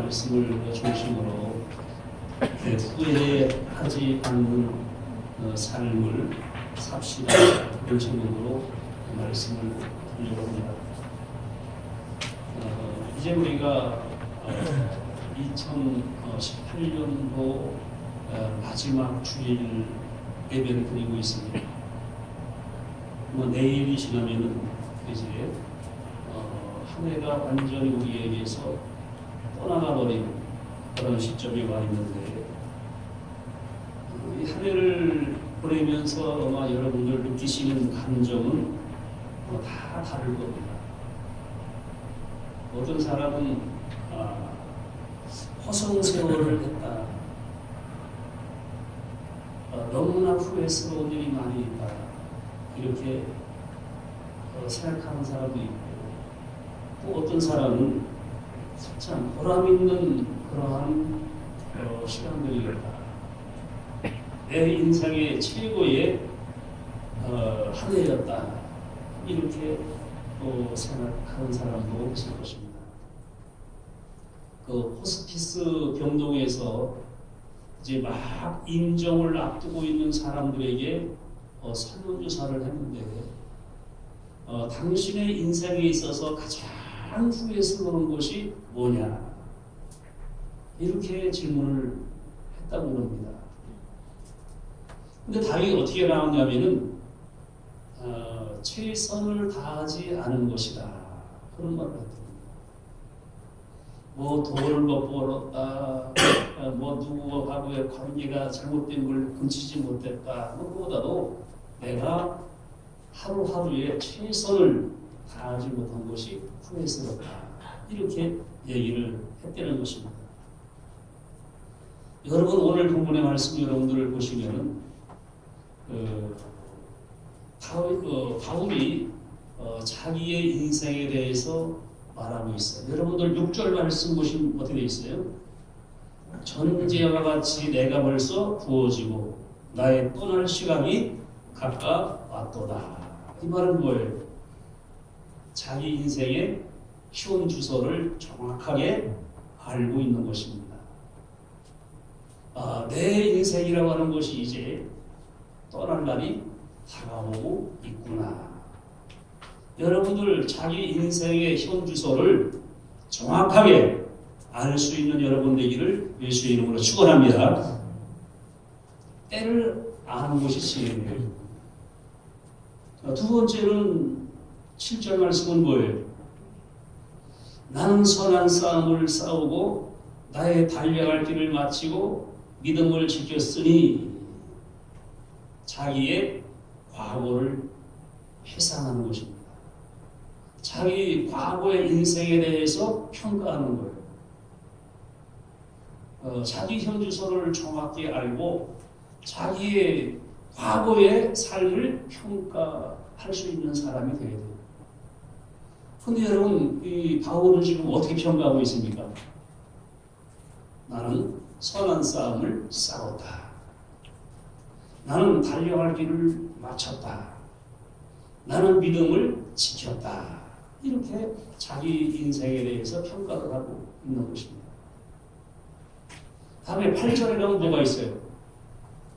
말씀을 중심으로 후회하지 않는 삶을 삽시다 이런 제목으로 말씀을 드리려고 합니다. 이제 우리가 2018년도 마지막 주일 예배를 드리고 있습니다. 내일이 지나면은 이제 한 해가 완전히 우리에게서 떠나가 버린 그런 시점이 와 있는데, 이 한 해를 보내면서 아마 여러분들 느끼시는 감정은 다 다를 겁니다. 어떤 사람은 허송세월을 했다, 너무나 후회스러운 일이 많이 있다, 이렇게 생각하는 사람도 있고, 또 어떤 사람은 참 보람 있는 그러한 시간들이었다, 내 인생의 최고의 한 해였다, 이렇게 생각하는 사람도 있을 것입니다. 그 호스피스 병동에서 이제 막 임종을 앞두고 있는 사람들에게 설문조사를 했는데, 당신의 인생에 있어서 가장 후회스러운 것이 뭐냐, 이렇게 질문을 했다고 합니다. 근데 답이 어떻게 나왔냐면은 최선을 다하지 않은 것이다, 그런 말을 했습니다. 뭐 돈을 못 벌었다, 뭐 누구하고의 관계가 잘못된 걸 금치지 못했다, 그보다도 내가 하루하루에 최선을 다하지 못한 것이 후회스럽다, 이렇게 얘기를 했다는 것입니다. 여러분, 오늘 본문의 말씀 여러분들을 보시면은 바울이 자기의 인생에 대해서 말하고 있어요. 여러분들 6절 말씀 보시면 어떻게 되어 있어요? 전제와 같이 내가 벌써 부어지고 나의 떠날 시간이 가까웠도다. 이 말은 뭐예요? 자기 인생의 시온 주소를 정확하게 알고 있는 것입니다. 내 인생이라고 하는 것이 이제 떠날 날이 다가오고 있구나. 여러분들 자기 인생의 현 주소를 정확하게 알 수 있는 여러분 되기를 예수의 이름으로 축원합니다. 때를 아는 것이 지혜예요. 두 번째는 7절 말씀은 뭐예요? 나는 선한 싸움을 싸우고 나의 달려갈 길을 마치고 믿음을 지켰으니, 자기의 과거를 회상하는 것입니다. 자기 과거의 인생에 대해서 평가하는 거예요. 자기 현주소를 정확히 알고 자기의 과거의 삶을 평가할 수 있는 사람이 되어야 돼요. 근데 여러분, 이 바울은 지금 어떻게 평가하고 있습니까? 나는 선한 싸움을 싸웠다, 나는 달려갈 길을 마쳤다, 나는 믿음을 지켰다, 이렇게 자기 인생에 대해서 평가를 하고 있는 것입니다. 다음에 8절에는 뭐가 있어요?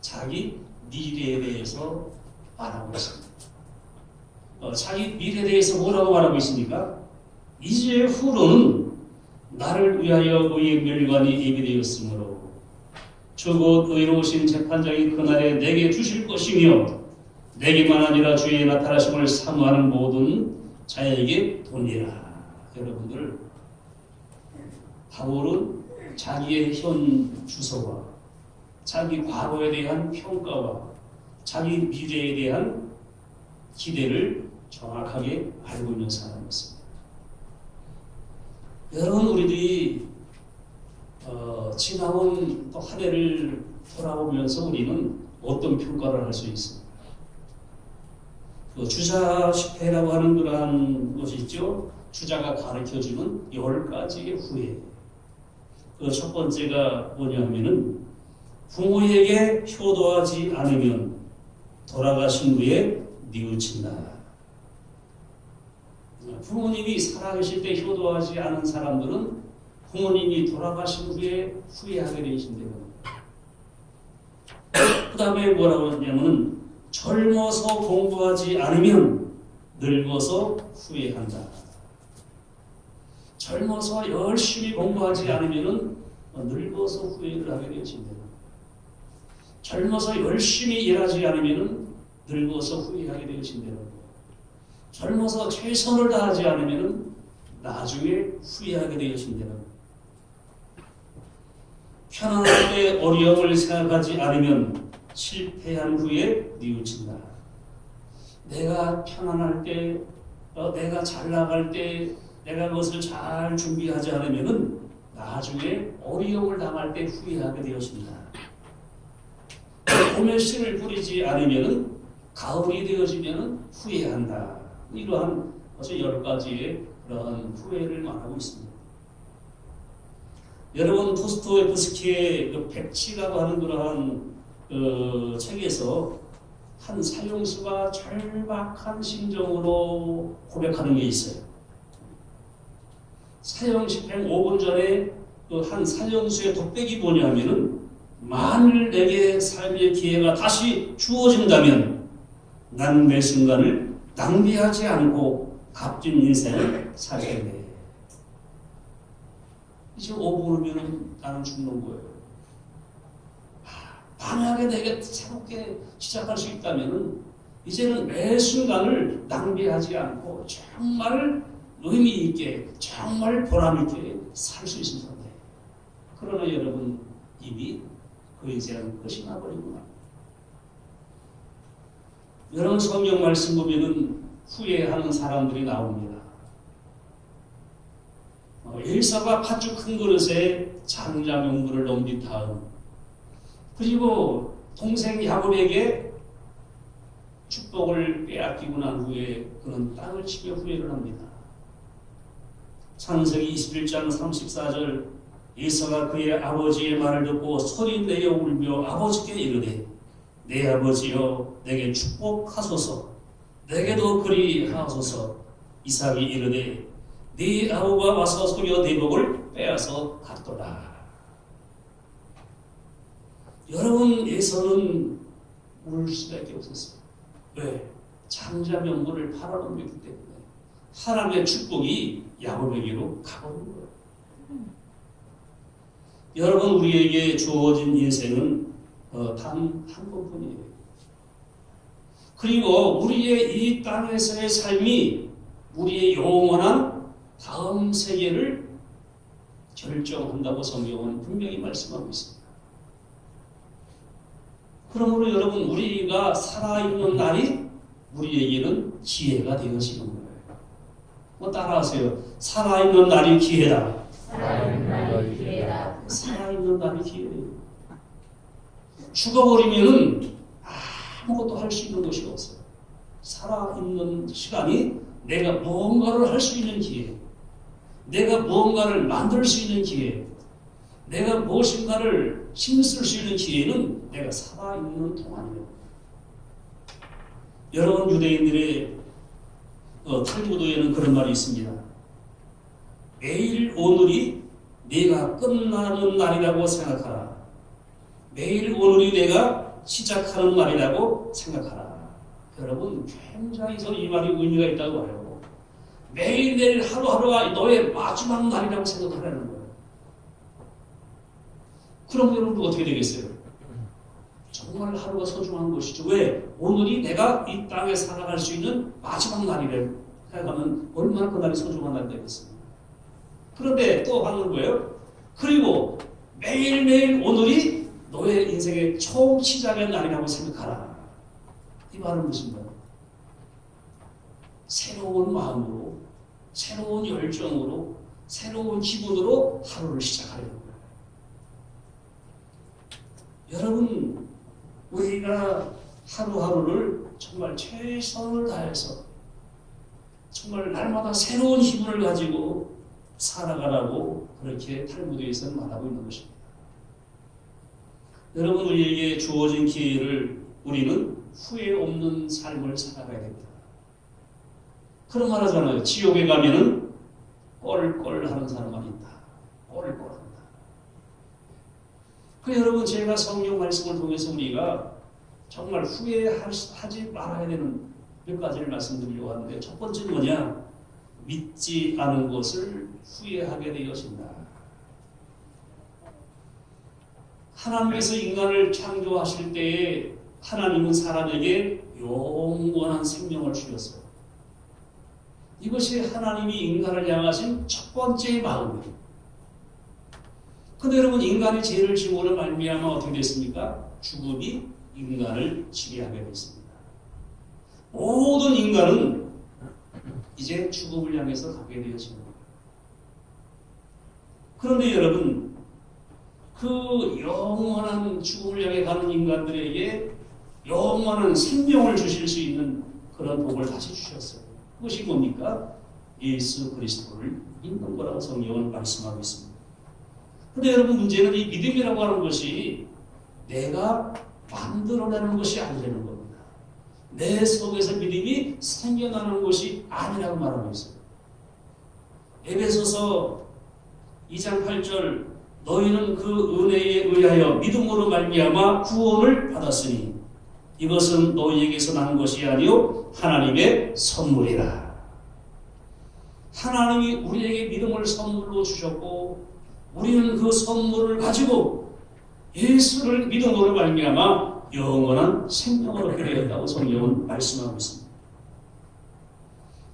자기 미래에 대해서 말하고 있습니다. 자기 미래에 대해서 뭐라고 말하고 있습니까? 이제 후로는 나를 위하여 의의 멸관이 예비되었으므로 주곧 의로우신 재판장이 그날에 내게 주실 것이며 내게만 아니라 주의 나타나심을 사모하는 모든 자에게 도니라. 여러분들, 바울은 자기의 현 주소와 자기 과거에 대한 평가와 자기 미래에 대한 기대를 정확하게 알고 있는 사람이었습니다. 여러분, 우리들이 지나온 또 한 해를 돌아보면서 우리는 어떤 평가를 할 수 있습니까? 주자십회라고 하는 그러한 것이 있죠. 주자가 가르쳐주는 10가지의 후회. 그 첫 번째가 뭐냐면은 부모에게 효도하지 않으면 돌아가신 후에 뉘우친다. 부모님이 살아계실 때 효도하지 않은 사람들은 부모님이 돌아가신 후에 후회하게 되신대요. 그 다음에 뭐라고 하냐면 젊어서 공부하지 않으면 늙어서 후회한다. 젊어서 열심히 공부하지 않으면 늙어서 후회를 하게 되신대요. 젊어서 열심히 일하지 않으면 늙어서 후회하게 되신대요. 젊어서 최선을 다하지 않으면 나중에 후회하게 되신대요. 편안할 때 어려움을 생각하지 않으면 실패한 후에 뉘우친다. 내가 편안할 때, 내가 잘 나갈 때, 내가 그것을 잘 준비하지 않으면 나중에 어려움을 당할 때 후회하게 되었습니다. 봄에 씨를 뿌리지 않으면 가을이 되어지면 후회한다. 이러한 10가지의 그러한 후회를 말하고 있습니다. 여러분 도스토옙스키의 그 백치라고 하는 그러한 책에서 한 사형수가 절박한 심정으로 고백하는 게 있어요. 사형 집행 5분 전에 한 사형수의 독백이 뭐냐면은 만일 내게 삶의 기회가 다시 주어진다면 난 매 순간을 낭비하지 않고 값진 인생을 살겠네. 이제 5분이면 나는 죽는 거예요. 만약에 내게 새롭게 시작할 수 있다면 이제는 매 순간을 낭비하지 않고 정말 의미 있게, 정말 보람 있게 살 수 있을 텐데. 그러나 여러분 이미 그 인생은 끝이 나버리구나. 여러분 성경 말씀 보면은 후회하는 사람들이 나옵니다. 엘사가 팥죽 큰 그릇에 장자명분을 넘긴 다음 그리고 동생 야곱에게 축복을 빼앗기고 난 후에 그는 땅을 치며 후회를 합니다. 창세기 21장 34절 에서가 그의 아버지의 말을 듣고 소리내어 울며 아버지께 이르되 내 아버지여 내게 축복하소서 내게도 그리 하소서. 이삭이 이르되 네 아우가 와서 소려 네 복을 빼앗아 갔도다. 여러분 에서는 울 수밖에 없었어요. 왜? 장자 명분을 팔아넘겼기 때문에 하나님의 축복이 야곱에게로 가버린 거예요. 여러분 우리에게 주어진 인생은 단 한 번뿐이에요. 그리고 우리의 이 땅에서의 삶이 우리의 영원한 다음 세계를 결정한다고 성경은 분명히 말씀하고 있습니다. 그러므로 여러분 우리가 살아있는 날이 우리에게는 기회가 되어지는 거예요. 뭐 따라하세요. 살아있는 날이 기회다. 살아있는 날이 기회다. 살아있는 날이 기회예요. 죽어버리면은 아무것도 할 수 있는 것이 없어요. 살아있는 시간이 내가 무언가를 할 수 있는 기회, 내가 무언가를 만들 수 있는 기회, 내가 무엇인가를 힘쓸 수 있는 기회는 내가 살아있는 동안이에요. 여러분 유대인들의 탈무드에는 그런 말이 있습니다. 매일 오늘이 내가 끝나는 날이라고 생각하라. 매일 오늘이 내가 시작하는 날이라고 생각하라. 여러분 굉장히 이 말이 의미가 있다고 봐요. 매일매일 하루하루가 너의 마지막 날이라고 생각하라는 거예요. 그럼 여러분 어떻게 되겠어요? 정말 하루가 소중한 것이죠. 왜? 오늘이 내가 이 땅에 살아갈 수 있는 마지막 날이래 생각하면 얼마나 그 날이 소중한 날이 되겠습니까? 그런데 또 하는 거예요. 그리고 매일매일 오늘이 너의 인생의 처음 시작의 날이라고 생각하라. 이 말은 무슨 말이에요? 새로운 마음으로, 새로운 열정으로, 새로운 기분으로 하루를 시작하려는 거예요. 여러분, 우리가 하루하루를 정말 최선을 다해서 정말 날마다 새로운 힘을 가지고 살아가라고 그렇게 탈무드에서는 말하고 있는 것입니다. 여러분 우리에게 주어진 기회를 우리는 후회 없는 삶을 살아가야 됩니다. 그런 말 하잖아요. 지옥에 가면은 껄껄 하는 사람만 있다. 꼬리꼬리합니다. 그 여러분, 제가 성경 말씀을 통해서 우리가 정말 후회하지 말아야 되는 몇 가지를 말씀드리려고 하는데, 첫 번째는 뭐냐? 믿지 않은 것을 후회하게 되어진다. 하나님께서 인간을 창조하실 때에 하나님은 사람에게 영원한 생명을 주셨어요. 이것이 하나님이 인간을 향하신 첫 번째 마음이에요. 근데 여러분, 인간이 죄를 지음으로 말미암아 어떻게 됐습니까? 죽음이 인간을 지배하게 됐습니다. 모든 인간은 이제 죽음을 향해서 가게 되어진 겁니다. 그런데 여러분, 그 영원한 죽음을 향해 가는 인간들에게 영원한 생명을 주실 수 있는 그런 복을 다시 주셨어요. 그것이 뭡니까? 예수 그리스도를 믿는 거라고 성경은 말씀하고 있습니다. 그런데 여러분, 문제는 이 믿음이라고 하는 것이 내가 만들어내는 것이 아니라는 겁니다. 내 속에서 믿음이 생겨나는 것이 아니라고 말하고 있어요. 에베소서 2장 8절, 너희는 그 은혜에 의하여 믿음으로 말미암아 구원을 받았으니 이것은 너희에게서 난 것이 아니요 하나님의 선물이라. 하나님이 우리에게 믿음을 선물로 주셨고, 우리는 그 선물을 가지고 예수를 믿음으로 말미암아 영원한 생명을 얻게 되었다고 성경은 말씀하고 있습니다.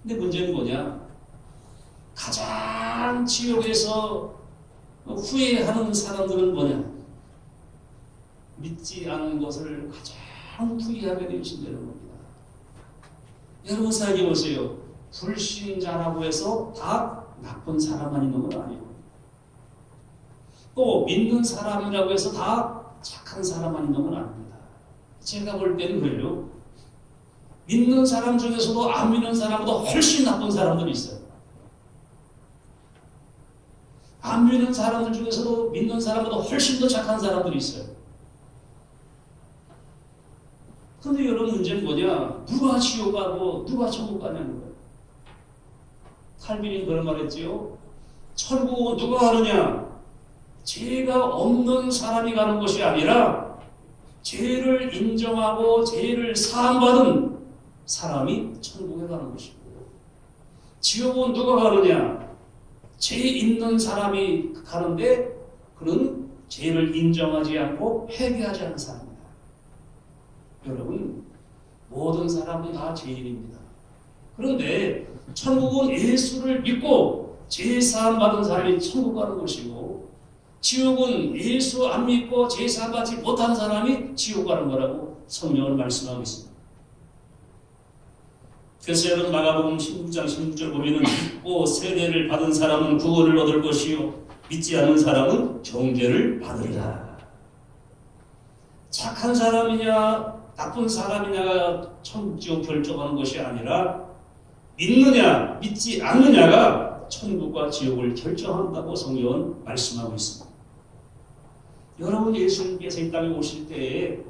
근데 문제는 뭐냐? 가장 지옥에서 후회하는 사람들은 뭐냐? 믿지 않은 것을 가장 후회하게 되신다는 겁니다. 여러분 생각해 보세요. 불신자라고 해서 다 나쁜 사람만 있는 건 아니에요. 또 믿는 사람이라고 해서 다 착한 사람만 있는 건 아닙니다. 제가 볼 때는 그래요. 믿는 사람 중에서도 안 믿는 사람보다 훨씬 나쁜 사람들이 있어요. 안 믿는 사람들 중에서도 믿는 사람보다 훨씬 더 착한 사람들이 있어요. 그런데 여러분, 문제는 뭐냐? 누가 지옥 가고 누가 천국 가냐는 거예요. 칼빈이 그런 말 했지요. 천국은 누가 가느냐? 죄가 없는 사람이 가는 것이 아니라 죄를 인정하고 죄를 사함받은 사람이 천국에 가는 것이고, 지옥은 누가 가느냐? 죄 있는 사람이 가는데 그는 죄를 인정하지 않고 회개하지 않는 사람입니다. 여러분, 모든 사람은 다 죄인입니다. 그런데 천국은 예수를 믿고 죄 사함 받은 사람이 천국 가는 것이고, 지옥은 예수 안 믿고 죄 사함 받지 못한 사람이 지옥 가는 거라고 성경은 말씀하고 있습니다. 그래서 여러분, 마가복음 16장 16절 보면은 믿고 세례를 받은 사람은 구원을 얻을 것이요 믿지 않는 사람은 정죄를 받으리라. 착한 사람이냐 나쁜 사람이냐가 천국 지옥 결정하는 것이 아니라 믿느냐 믿지 않느냐가 천국과 지옥을 결정한다고 성경은 말씀하고 있습니다. 여러분, 예수님께서 이 땅에 오실 때에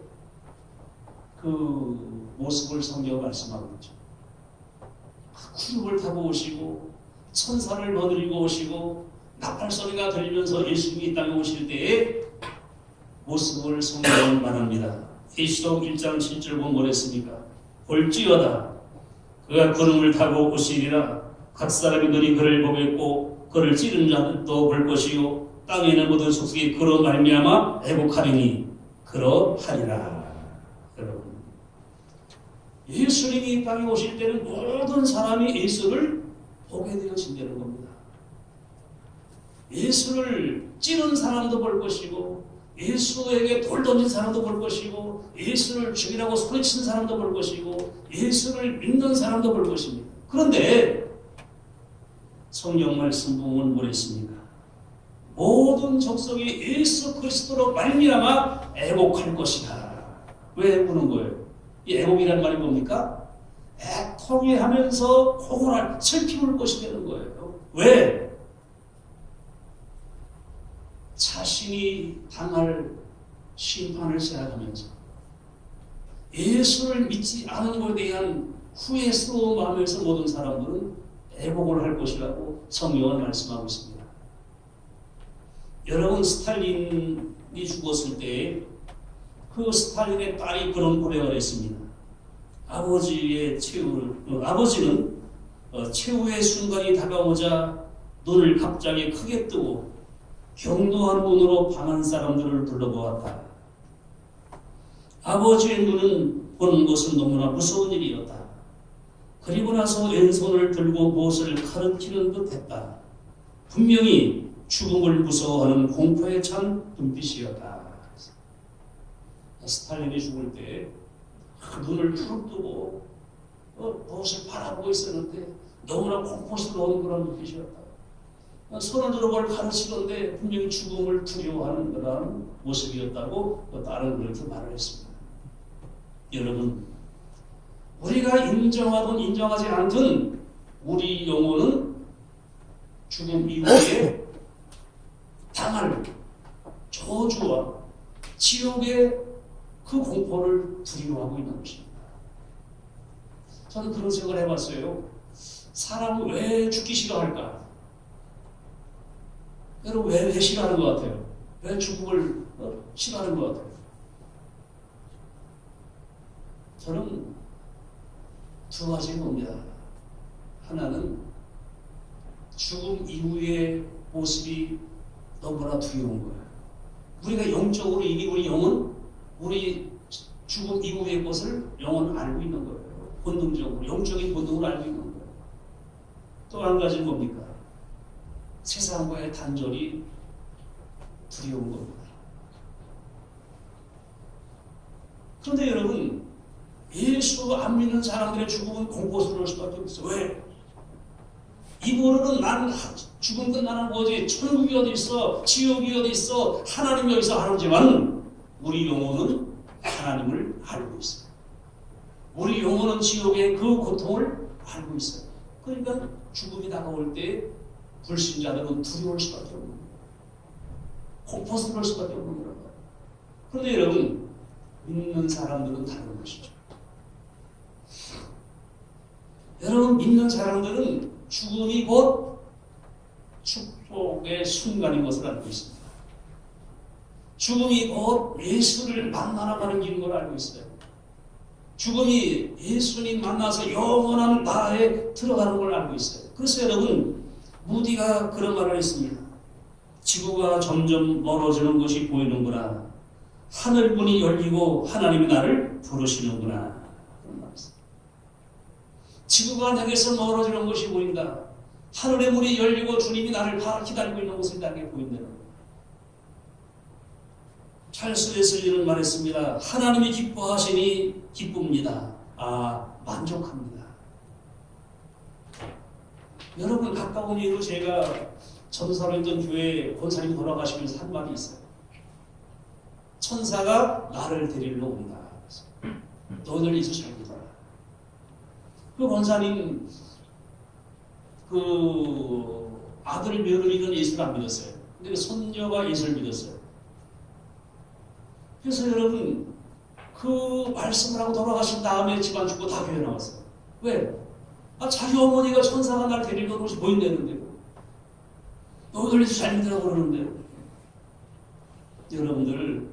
그 모습을 성경은 말씀하고 있죠. 구름을 타고 오시고 천사를 거느리고 오시고 나팔소리가 들리면서 예수님이 이 땅에 오실 때의 모습을 성경은 말합니다. 계시록 1장 7절 보면 뭐랬습니까? 볼지어다 그가 구름을 타고 오시리라. 각 사람이 눈이 그를 보겠고 그를 찌른 자도 볼 것이요 땅에 있는 모든 속속이 그로 말미암아 애곡하리니 그러하리라. 여러분, 예수님이 이 땅에 오실 때는 모든 사람이 예수를 보게 되어진다는 겁니다. 예수를 찌른 사람도 볼 것이고, 예수에게 돌 던진 사람도 볼 것이고, 예수를 죽이라고 소리친 사람도 볼 것이고, 예수를 믿는 사람도 볼 것입니다. 그런데 성경 말씀 보면 뭐랬습니까? 모든 족속이 예수 그리스도로 말미암아 애곡할 것이다. 왜 애고는 거예요? 이 애곡이라는 말이 뭡니까? 애통해 하면서 공허할 슬피 울 것이 되는 거예요. 왜? 자신이 당할 심판을 생각하면서 예수를 믿지 않은 것에 대한 후회스러운 마음에서 모든 사람들은 애곡을 할 것이라고 성경은 말씀하고 있습니다. 여러분 스탈린이 죽었을 때 그 스탈린의 딸이 그런 고백을 했습니다. 아버지는 최후의 순간이 다가오자 눈을 갑자기 크게 뜨고 경도한 눈으로 방한 사람들을 둘러보았다. 아버지의 눈은 보는 것은 너무나 무서운 일이었다. 그리고 나서 왼손을 들고 무엇을 가르치는 듯 했다. 분명히 죽음을 무서워하는 공포에 찬 눈빛이었다. 스탈린이 죽을 때 눈을 푸르 뜨고 무엇을 바라보고 있었는데 너무나 공포스러운 그런 눈빛이었다. 손을 들어 뭘 가르치는데 분명히 죽음을 두려워하는 그런 모습이었다고 또 다른 그렇게 말을 했습니다. 여러분, 우리가 인정하든 인정하지 않든 우리 영혼은 죽음 이후에 당할 저주와 지옥의 그 공포를 두려워하고 있는 것입니다. 저는 그런 생각을 해봤어요. 사람은 왜 죽기 싫어할까? 여러분 왜 싫어하는 것 같아요? 왜 죽음을 싫어하는 것 같아요? 저는 두 가지를 봅니다. 하나는 죽음 이후의 모습이 너무나 두려운 거예요. 우리가 영적으로 이미 우리 영은 우리 죽음 이후의 것을 영은 알고 있는 거예요. 본능적으로, 영적인 본능을 알고 있는 거예요. 또 한 가지는 뭡니까? 세상과의 단절이 두려운 겁니다. 그런데 여러분, 예수 안 믿는 사람들의 죽음은 공포스러울 수밖에 없어요. 왜? 이거로는 나는 죽음 끝나는 거지. 천국이 어디 있어? 지옥이 어디 있어? 하나님이 어디서 하는지만 우리 영혼은 하나님을 알고 있어요. 우리 영혼은 지옥의 그 고통을 알고 있어요. 그러니까 죽음이 다가올 때 불신자들은 두려울 수밖에 없는 거예요. 공포스러울 수밖에 없는 거예요. 그런데 여러분, 믿는 사람들은 다른 것이죠. 여러분, 믿는 사람들은 죽음이 곧 축복의 순간인 것을 알고 있습니다. 죽음이 곧 예수를 만나러 가는 길인 걸 알고 있어요. 죽음이 예수님 만나서 영원한 나라에 들어가는 걸 알고 있어요. 그래서 여러분, 무디가 그런 말을 했습니다. 지구가 점점 멀어지는 것이 보이는구나. 하늘문이 열리고 하나님이 나를 부르시는구나. 그런 말이었어요. 지구가 내게서 멀어지는 것이 보인다. 하늘의 문이 열리고 주님이 나를 기다리고 있는 것을 나에게 보인다는 거예요. 찰스 웨슬리는 말했습니다. 하나님이 기뻐하시니 기쁩니다. 만족합니다. 여러분, 가까운 이로 제가 전사로 있던 교회 권사님 돌아가시면서 한 말이 있어요. 천사가 나를 데리러 온다. 너희들 예수 잘 믿어라. 그 권사님 그 아들 며느리는 예수를 안 믿었어요. 근데 그 손녀가 예수를 믿었어요. 그래서 여러분, 그 말씀을 하고 돌아가신 다음에 집안 죽고 다 교회 나왔어요. 왜? 자기 어머니가 천사가 날 데리러 오는 것이 보인다는데, 너희들 예수 잘 믿으라고 그러는데, 여러분들,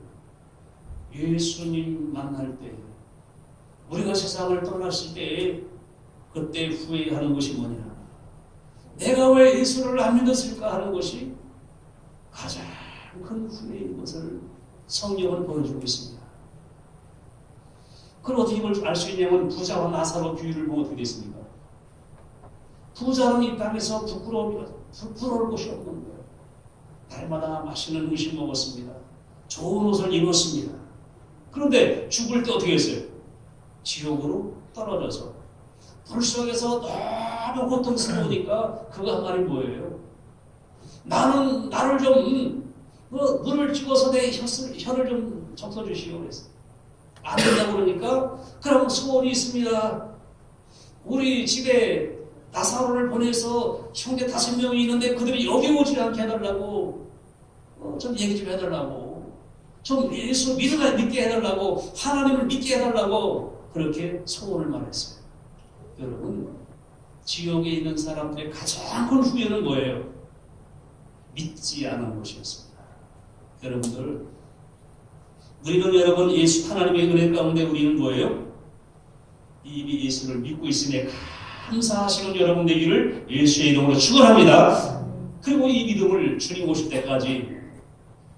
예수님 만날 때, 우리가 세상을 떠났을 때, 그때 후회하는 것이 뭐냐? 내가 왜 예수를 안 믿었을까 하는 것이 가장 큰 후회인 것을 성경은 보여주고 있습니다. 그걸 어떻게 알 수 있냐면 부자와 나사로 비유를 보면 어떻게 됐습니까? 부자는 이 땅에서 부끄러울 곳이 없는 거예요. 날마다 맛있는 음식 먹었습니다. 좋은 옷을 입었습니다. 그런데 죽을 때 어떻게 했어요? 지옥으로 떨어져서 불 속에서 너무 고통스러우니까 그거 한 말이 뭐예요? 나를 좀 눈을 찍어서 내 혀를 좀 적셔주시오 그랬어요. 안 된다고 그러니까 그럼 소원이 있습니다. 우리 집에 나사로를 보내서 형제 5명이 있는데 그들이 여기 오지 않게 해달라고 좀 얘기 좀 해달라고 좀 예수 믿게 해달라고 하나님을 믿게 해달라고 그렇게 소원을 말했어요. 여러분, 지옥에 있는 사람들의 가장 큰 후회는 뭐예요? 믿지 않은 것이었습니다. 여러분들, 우리는 여러분 예수 하나님의 은혜 가운데 우리는 뭐예요? 이 예수를 믿고 있으니 감사하시는 여러분 되기를 예수의 이름으로 축원합니다. 그리고 이 믿음을 주님 오실 때까지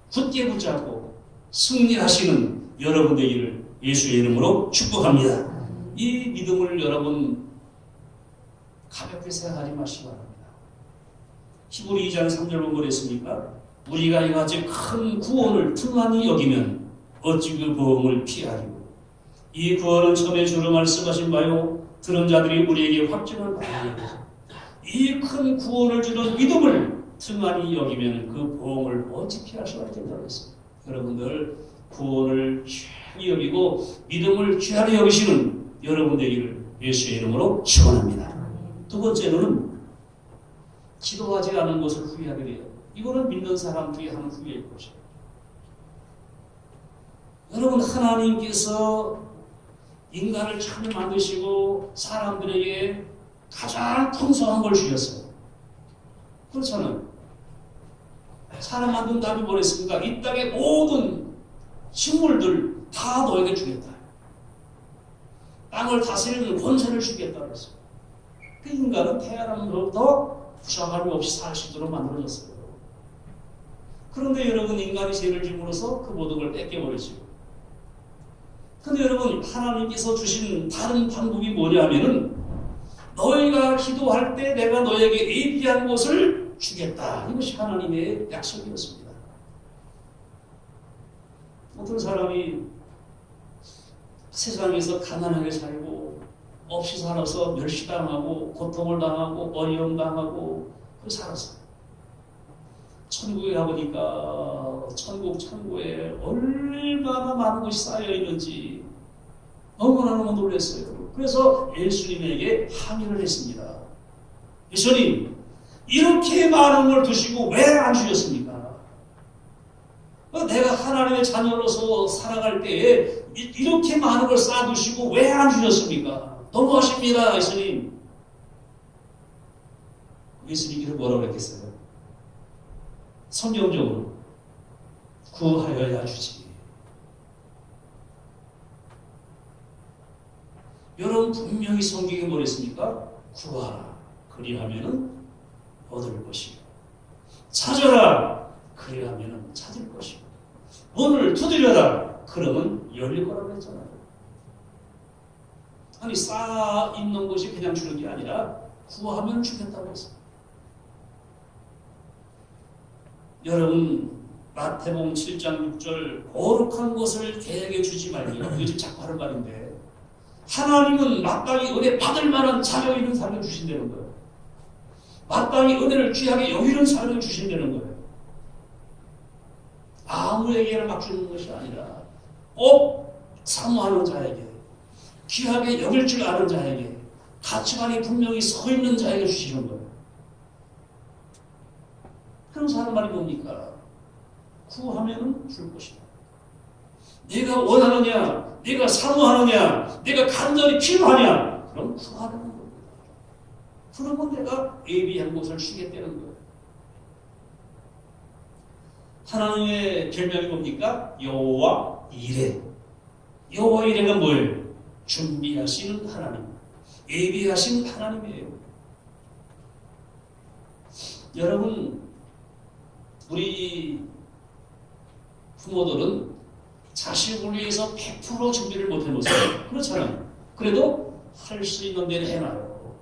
굳게 붙잡고 승리하시는 여러분 되기를 예수의 이름으로 축복합니다. 이 믿음을 여러분 가볍게 생각하지 마시기 바랍니다. 히브리 2장 3절 본문 했습니까? 우리가 이같이 큰 구원을 틈만히 여기면 어찌 그 보응을 피하리고. 이 구원은 처음에 주로 말씀하신 바요 들은 자들이 우리에게 확증을 받는 것입니다. 이 큰 구원을 주는 믿음을 틈만히 여기면 그 보응을 어찌 피할 수가 있다고 했습니다. 여러분들 구원을 귀하게 여기고 믿음을 귀하게 여기시는 여러분 되기를 예수의 이름으로 축원합니다. 두 번째는 기도하지 않은 것을 후회하게 돼요. 이거는 믿는 사람들이 하는 후회일 것이에요. 여러분, 하나님께서 인간을 참 만드시고 사람들에게 가장 풍성한 걸 주셨어요. 그렇잖아요. 사람 만든 다음에 뭐랬습니까? 이 땅의 모든 식물들 다 너에게 주겠다. 땅을 다스리는 권세를 주겠다 그랬어요. 그 인간은 태어나면서부터 부족함이 없이 살 수 있도록 만들어졌어요. 그런데 여러분, 인간이 죄를 짓므로써 그 모든 걸 뺏겨버리죠. 근데 여러분, 하나님께서 주신 다른 방법이 뭐냐면은 너희가 기도할 때 내가 너에게 예비한 것을 주겠다. 이것이 하나님의 약속이었습니다. 어떤 사람이 세상에서 가난하게 살고 없이 살아서 멸시당하고 고통을 당하고 어려움 당하고 그 살았어요. 천국에 가보니까 천국 창고에 얼마나 많은 것이 쌓여 있는지 너무너무 놀랐어요. 그래서 예수님에게 항의를 했습니다. 예수님, 이렇게 많은 걸 두시고 왜 안 주셨습니까? 내가 하나님의 자녀로서 살아갈 때에 이렇게 많은 걸 쌓아두시고 왜 안 주셨습니까? 너무하십니다, 예수님. 예수님께서 뭐라고 했겠어요? 성경적으로 구하여야 주지. 여러분, 분명히 성경에 뭐랬습니까? 구하라, 그리하면은 얻을 것이고, 찾아라, 그리하면은 찾을 것이고, 문을 두드려라, 그러면 열릴 거라고 했잖아요. 아니, 쌓아 있는 것이 그냥 주는 게 아니라 구하면 주겠다고 했어요. 여러분, 마태복음 7장 6절 거룩한 것을 개에게 주지 말고, 요즘 자꾸 하는 말인데, 하나님은 마땅히 은혜 받을 만한 자격 있는 사람을 주신다는 거예요. 마땅히 은혜를 귀하게 여기는 사람을 주신다는 거예요. 아무에게나 막 주는 것이 아니라 꼭 사모하는 자에게, 귀하게 여길 줄 아는 자에게, 가치관이 분명히 서 있는 자에게 주시는 거예요. 그래서 하는 말이 뭡니까? 구하면 줄 것이다. 네가 원하느냐, 네가 사모하느냐, 네가 간절히 필요하냐, 그럼 구하라는 겁니다. 그러면 내가 예비한 것을 주겠다는 거예요. 하나님의 별명이 뭡니까? 여호와 이레. 여호와 이레가 뭐예요? 준비하시는 하나님, 예비하신 하나님이에요. 여러분, 우리 부모들은 자식을 위해서 100% 준비를 못 해놓으세요. 그렇잖아요. 그래도 할 수 있는 데는 해놔요.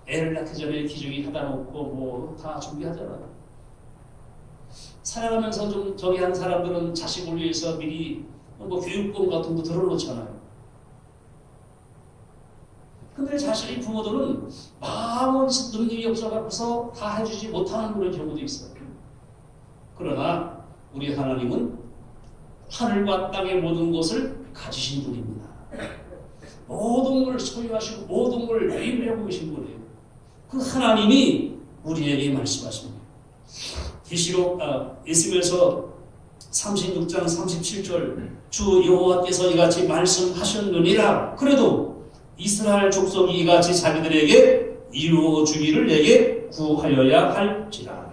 애를 낳기 전에 기저귀 하다 놓고 뭐 다 준비하잖아요. 살아가면서 좀 저기 한 사람들은 자식을 위해서 미리 뭐 교육금 같은 거 들어놓잖아요. 근데 자식이 부모들은 마음은 능력이 없어갖고서 다 해주지 못하는 그런 경우도 있어요. 그러나 우리 하나님은 하늘과 땅의 모든 것을 가지신 분입니다. 모든 걸 소유하시고 모든 걸 매입하고 계신 분이에요. 그 하나님이 우리에게 말씀하십니다. 계시록 에스겔서 36장 37절 주 여호와께서 이같이 말씀하셨느니라. 그래도 이스라엘 족속이 이같이 자기들에게 이루어 주기를 내게 구하여야 할지라.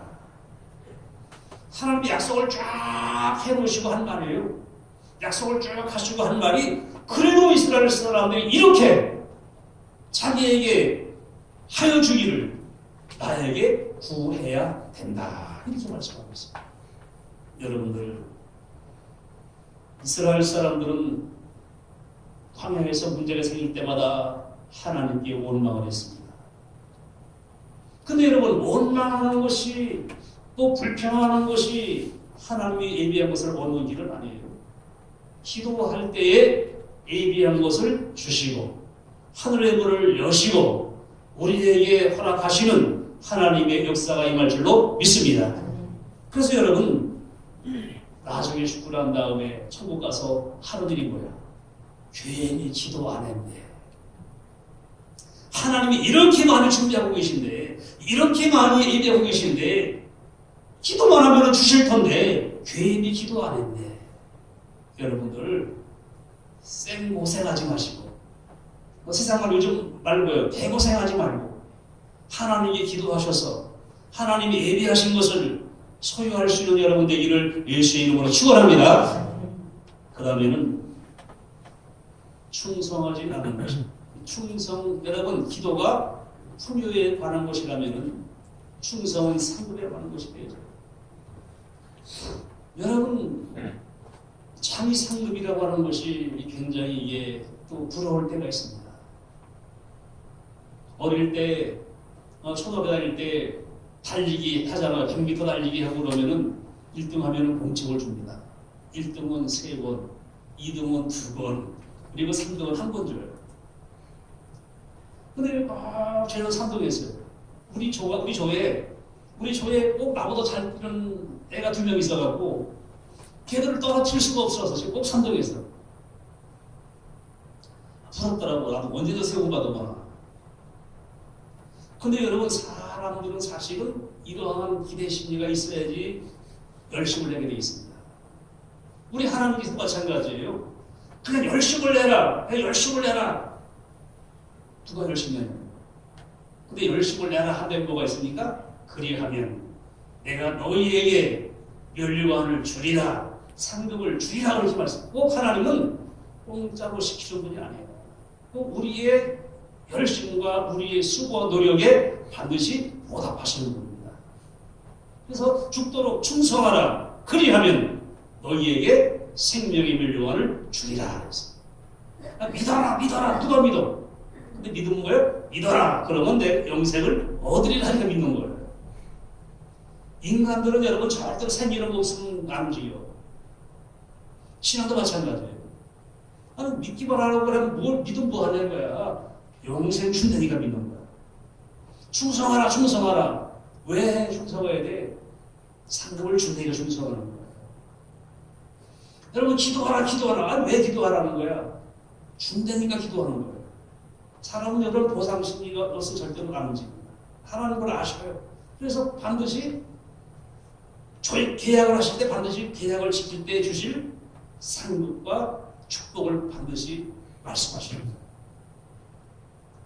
하나님이 약속을 쫙 해놓으시고 한 말이에요. 약속을 쭉 하시고 한 말이 그래도 이스라엘 사람들이 이렇게 자기에게 하여 주기를 나에게 구해야 된다. 이렇게 말씀하고 있습니다. 여러분들, 이스라엘 사람들은 광야에서 문제가 생길 때마다 하나님께 원망을 했습니다. 근데 여러분, 원망하는 것이 또 불평하는 것이 하나님이 예비한 것을 얻는 길은 아니에요. 기도할 때에 예비한 것을 주시고 하늘의 문을 여시고 우리에게 허락하시는 하나님의 역사가 임할 줄로 믿습니다. 그래서 여러분, 나중에 죽고 난 다음에 천국 가서 하는 일이 뭐야? 괜히 기도 안 했네. 하나님이 이렇게 많이 준비하고 계신데, 이렇게 많이 예비하고 계신데 기도만 하면 주실 텐데 괜히 기도 안 했네. 여러분들, 생고생하지 마시고, 세상말 요즘 말고요, 개고생하지 말고 하나님께 기도하셔서 하나님이 예비하신 것을 소유할 수 있는 여러분 되기를 예수의 이름으로 축원합니다. 그 다음에는 충성하지 않은 것입니다. 여러분, 기도가 풍요에 관한 것이라면 충성은 상급에 관한 것이 되죠. 여러분, 참이 상급이라고 하는 것이 굉장히 이게 또 부러울 때가 있습니다. 어릴 때, 초등학교 다닐 때 달리기 하잖아요. 100m 달리기 하고 그러면은 1등 하면은 공책을 줍니다. 1등은 3번, 2등은 2번, 그리고 3등은 1번 줘요. 근데 저는 3등 했어요. 우리 조에 꼭 나보다 잘 뛰는 애가 2명 있어갖고 걔들을 떨어뜨릴 수가 없어서 지금 꼭 3등 했어요. 부럽더라고. 나도 언제도 세우고 가더만. 근데 여러분, 사람들은 사실은 이러한 기대 심리가 있어야지 열심을 내게 되어 있습니다. 우리 하나님께서 마찬가지예요. 그냥 열심을 내라. 그냥 열심을 내라. 누가 열심히 내냐? 근데 열심을 내라 한데 뭐가 있습니까? 그리하면 내가 너희에게 면류관을 주리라, 상급을 주리라 그렇게 말씀. 꼭 하나님은 공짜로 시키는 분이 아니에요. 꼭 우리의 열심과 우리의 수고와 노력에 반드시 보답하시는 분입니다. 그래서 죽도록 충성하라. 그리하면 너희에게 생명의 면류관을 주리라. 믿어라, 믿어라. 누가 믿어? 근데 믿는 거예요? 믿어라. 그러면 내 영생을 얻으리라 하니까 믿는 거예요. 인간들은 여러분 절대로 생기는 거 없으면 안 움직여. 신앙도 마찬가지예요. 아니, 믿기만 하라고 그러면 뭘 믿으면 뭐 하냐는 거야. 영생 준다니까 믿는 거야. 충성하라, 충성하라. 왜 충성해야 돼? 상급을 준다니까 충성하는 거야. 여러분, 기도하라, 기도하라. 아니, 왜 기도하라는 거야? 준다니까 기도하는 거야. 사람은 여러분 보상심리가 없으면 절대로 안 움직입니다. 하나님 걸 아셔요. 그래서 반드시 계약을 하실 때 반드시 계약을 지킬 때 주실 상급과 축복을 반드시 말씀하십니다.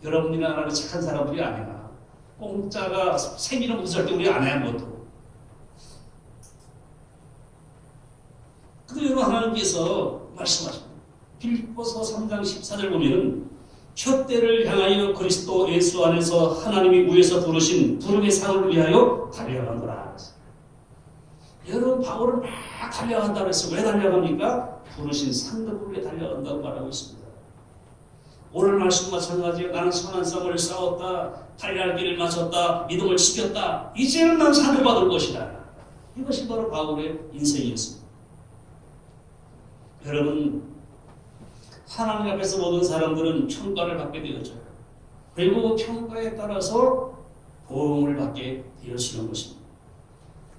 여러분이나 나는 착한 사람들이 아니야. 공짜가 생기는 것을 절대 우리 안 해야 한 것도. 근데 여러분, 하나님께서 말씀하십니다. 빌립보서 3장 14절 보면은 첫 때를 향하여 그리스도 예수 안에서 하나님이 위에서 부르신 부름의 상을 위하여 달려간다. 여러분, 바울은 막 달려간다고 했어요. 왜 달려갑니까? 부르신 상급을 위해 달려간다고 말하고 있습니다. 오늘 말씀과 마찬가지로 나는 선한 싸움을 싸웠다, 달려갈 길을 마쳤다, 믿음을 지켰다, 이제는 난 상을 받을 것이다. 이것이 바로 바울의 인생이었습니다. 여러분, 하나님 앞에서 모든 사람들은 평가를 받게 되어져요. 그리고 평가에 따라서 보응을 받게 되어지는 것입니다.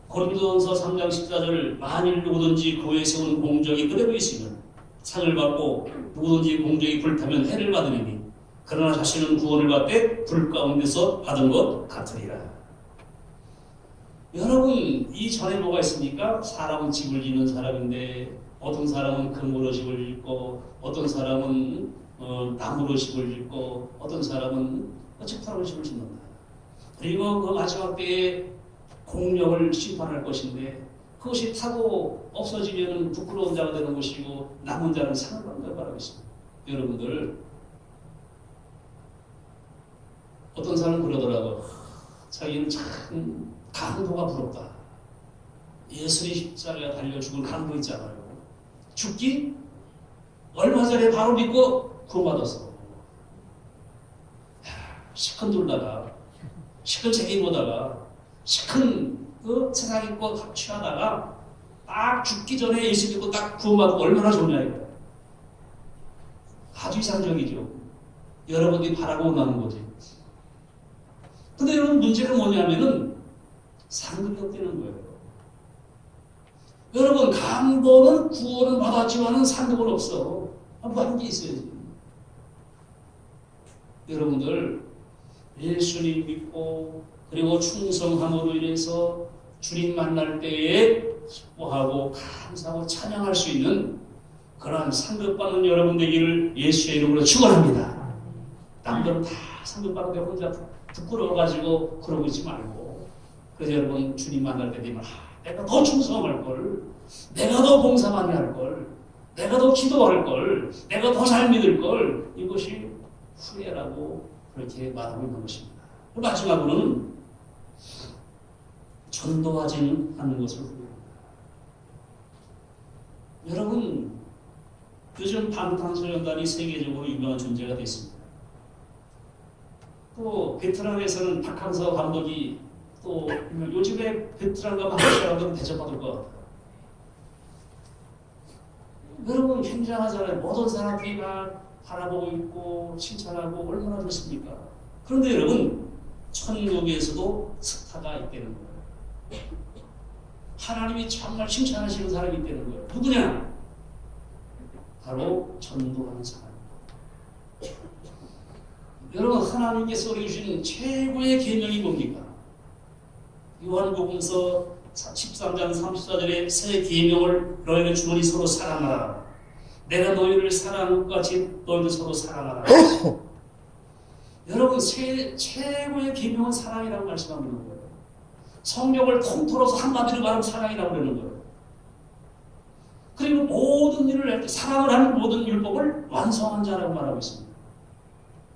고린도전서 3장 14절 만일 누구든지 교회에 세운 공적이 그대로 있으면 상을 받고 누구든지 공적이 불타면 해를 받으리니 그러나 자신은 구원을 받되 불 가운데서 받은 것 같으리라. 여러분, 이 전에 뭐가 있습니까? 사람은 집을 짓는 사람인데 어떤 사람은 금으로 집을 짓고 어떤 사람은 나무로 집을 짓고 어떤 사람은 철탑으로 집을 짓는다. 그리고 그 마지막 때에 공력을 심판할 것인데 그것이 타고 없어지면 부끄러운 자가 되는 것이고 남은 자는 상을 받는다고 말하고 있습니다. 여러분들 어떤 사람은 그러더라고. 자기는 참 강도가 부럽다. 예수의 십자가에 달려 죽을 강도 있잖아요. 죽기 얼마 전에 바로 믿고 구원받았어. 시큰 돌다가 시큰 재기 보다가 시큰 그 세상 있고 취하다가 딱 죽기 전에 예수 믿고 딱 구원받고 얼마나 좋냐 이거. 아주 이상적이죠. 여러분들이 바라고 원하는 거지. 근데 여러분 문제는 뭐냐면은 상급이 없다는 거예요. 여러분 강도는 구원은 받았지만은 상급은 없어. 뭐 하는 게 있어야지. 여러분들 예수님 믿고 그리고 충성함으로 인해서 주님 만날 때에 기뻐하고 감사하고 찬양할 수 있는 그러한 상급받는 여러분 되기를 예수의 이름으로 축원합니다. 남들은 다 상급받는데 혼자 부끄러워가지고 그러고 있지 말고, 그래서 여러분 주님 만날 때 되면 내가 더 충성할 걸, 내가 더 봉사 많이 할 걸, 내가 더 기도할 걸, 내가 더 잘 믿을 걸, 이것이 후회라고 그렇게 말하고 있는 것입니다. 마지막으로는 전도하지는 않는 것을 후회합니다. 여러분 요즘 방탄소년단이 세계적으로 유명한 존재가 됐습니다. 또 베트남에서는 박항서 감독이 또 요즘에 베트남 가면 한국 사람들은 대접받을 것 같아요. 여러분 굉장하잖아요. 모든 사람들이 막 바라보고 있고 칭찬하고 얼마나 좋습니까? 그런데 여러분 천국에서도 스타가 있다는 거예요. 하나님이 정말 칭찬하시는 사람이 있다는 거예요. 누구냐? 바로 전도하는 사람. 여러분 하나님께서 우리 주신 최고의 계명이 뭡니까? 요한복음서 13장 34절에 새 계명을 너희는 주머니 서로 사랑하라. 내가 너희를 사랑한 것 같이 너희도 서로 사랑하라. 여러분 최고의 계명은 사랑이라고 말씀하고 있는 거예요. 성경을 통틀어서 한마디로 말하면 사랑이라고 그러는 거예요. 그리고 모든 일을 할 때 사랑을 하는 모든 율법을 완성한 자라고 말하고 있습니다.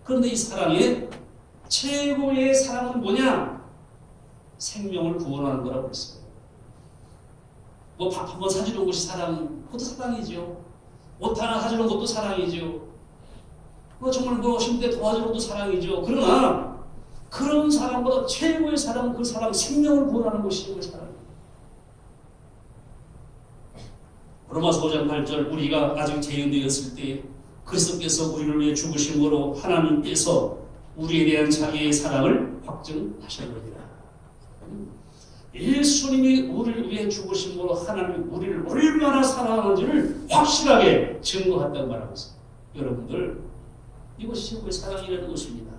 그런데 이 사랑의 최고의 사랑은 뭐냐? 생명을 구원하는 거라고 했어요. 뭐 밥 한 번 사주는 것이 사랑, 그것도 사랑이죠. 옷 하나 사주는 것도 사랑이죠. 뭐 정말 뭐 힘들 때 도와주는 것도 사랑이죠. 그러나 그런 사랑보다 최고의 사랑은 그 사람 생명을 구원하는 것이 그 사랑. 로마서 5장 8절 우리가 아직 죄인되었을 때 그리스도께서 우리를 위해 죽으심으로 하나님께서 우리에 대한 자기의 사랑을 확증하셨느니라. 예수님이 우리를 위해 죽으심으로 하나님이 우리를 얼마나 사랑하는지를 확실하게 증거한다고 말하고 있습니다. 여러분들 이것이 최고의 사랑이라는 것입니다.